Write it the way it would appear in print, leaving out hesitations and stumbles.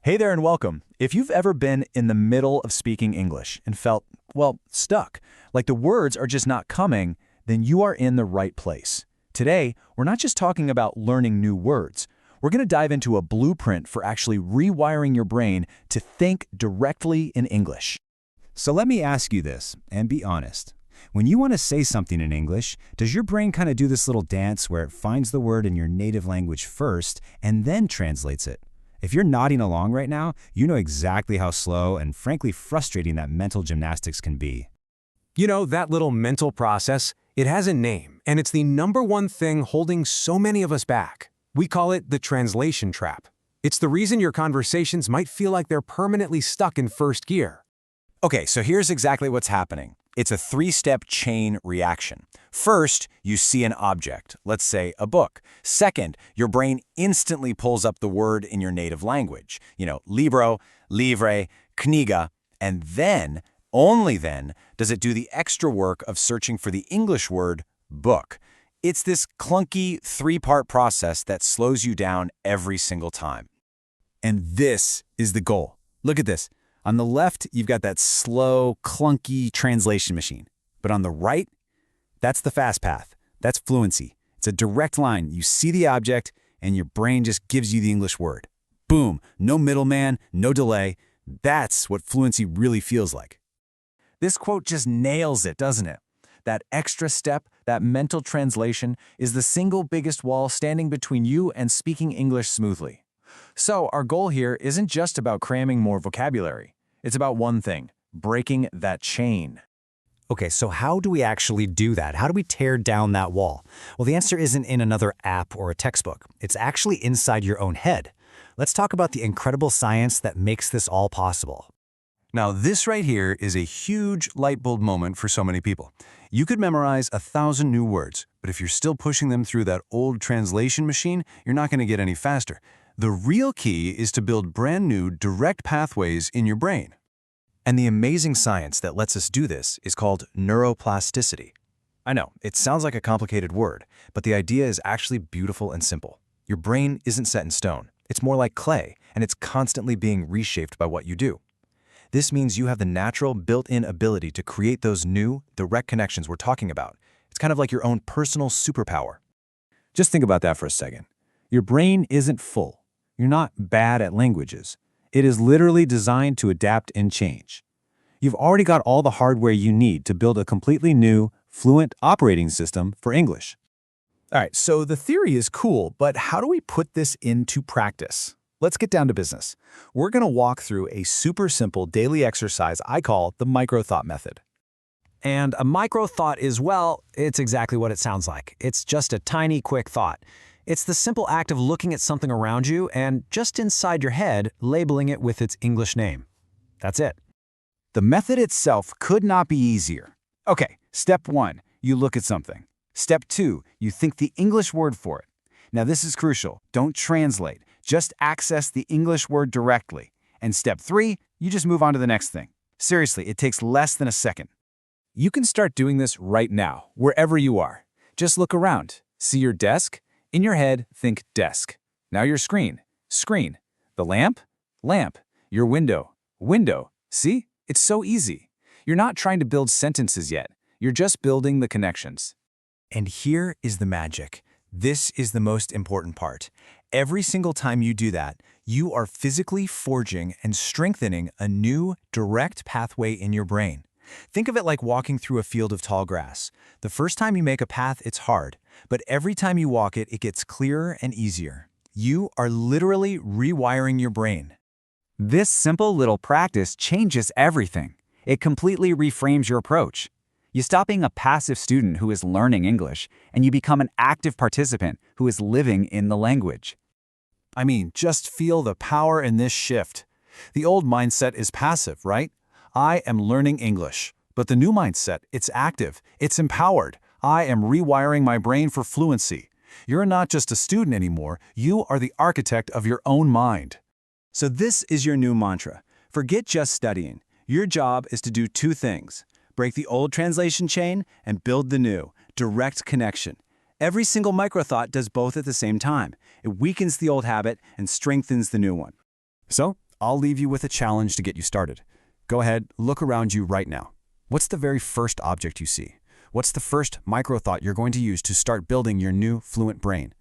Hey there and welcome. If you've ever been in the middle of speaking English and felt, well, stuck, like the words are just not coming, then you are in the right place. Today, we're not just talking about learning new words. We're going to dive into a blueprint for actually rewiring your brain to think directly in English. So let me ask you this, and be honest. When you want to say something in English, does your brain kind of do this little dance where it finds the word in your native language first and then translates it? If you're nodding along right now, you know exactly how slow and frankly frustrating that mental gymnastics can be. You know, that little mental process, it has a name, and it's the number one thing holding so many of us back. We call it the translation trap. It's the reason your conversations might feel like they're permanently stuck in first gear. Okay, so here's exactly what's happening. It's a three-step chain reaction. First, you see an object, let's say a book. Second, your brain instantly pulls up the word in your native language. Libro, livre, kniga. And then, only then, does it do the extra work of searching for the English word book. It's this clunky three-part process that slows you down every single time. And this is the goal. Look at this. On the left, you've got that slow, clunky translation machine. But on the right, that's the fast path. That's fluency. It's a direct line. You see the object, and your brain just gives you the English word. Boom. No middleman, no delay. That's what fluency really feels like. This quote just nails it, doesn't it? That extra step, that mental translation, is the single biggest wall standing between you and speaking English smoothly. So our goal here isn't just about cramming more vocabulary. It's about one thing: breaking that chain. Okay, so how do we actually do that? How do we tear down that wall? Well, the answer isn't in another app or a textbook. It's actually inside your own head. Let's talk about the incredible science that makes this all possible. Now, this right here is a huge light bulb moment for so many people. You could memorize 1,000 new words, but if you're still pushing them through that old translation machine, you're not going to get any faster. The real key is to build brand new direct pathways in your brain. And the amazing science that lets us do this is called neuroplasticity. I know, it sounds like a complicated word, but the idea is actually beautiful and simple. Your brain isn't set in stone. It's more like clay, and it's constantly being reshaped by what you do. This means you have the natural, built-in ability to create those new, direct connections we're talking about. It's kind of like your own personal superpower. Just think about that for a second. Your brain isn't full. You're not bad at languages. It is literally designed to adapt and change. You've already got all the hardware you need to build a completely new, fluent operating system for English. All right, so the theory is cool, but how do we put this into practice? Let's get down to business. We're going to walk through a super simple daily exercise I call the micro-thought method. And a micro-thought is, well, it's exactly what it sounds like. It's just a tiny, quick thought. It's the simple act of looking at something around you and just inside your head, labeling it with its English name. That's it. The method itself could not be easier. Okay, step 1, you look at something. Step 2, you think the English word for it. Now this is crucial. Don't translate. Just access the English word directly. And step 3, you just move on to the next thing. Seriously, it takes less than a second. You can start doing this right now, wherever you are. Just look around. See your desk? In your head, think desk. Now your screen. Screen. The lamp? Lamp. Your window. Window. See? It's so easy. You're not trying to build sentences yet. You're just building the connections. And here is the magic. This is the most important part. Every single time you do that, you are physically forging and strengthening a new, direct pathway in your brain. Think of it like walking through a field of tall grass. The first time you make a path, it's hard, but every time you walk it, it gets clearer and easier. You are literally rewiring your brain. This simple little practice changes everything. It completely reframes your approach. You stop being a passive student who is learning English, and you become an active participant who is living in the language. I mean, just feel the power in this shift. The old mindset is passive, right? I am learning English. But the new mindset, it's active, it's empowered. I am rewiring my brain for fluency. You're not just a student anymore, you are the architect of your own mind. So this is your new mantra. Forget just studying. Your job is to do two things: break the old translation chain and build the new, direct connection. Every single microthought does both at the same time. It weakens the old habit and strengthens the new one. So, I'll leave you with a challenge to get you started. Go ahead, look around you right now. What's the very first object you see? What's the first micro thought you're going to use to start building your new fluent brain?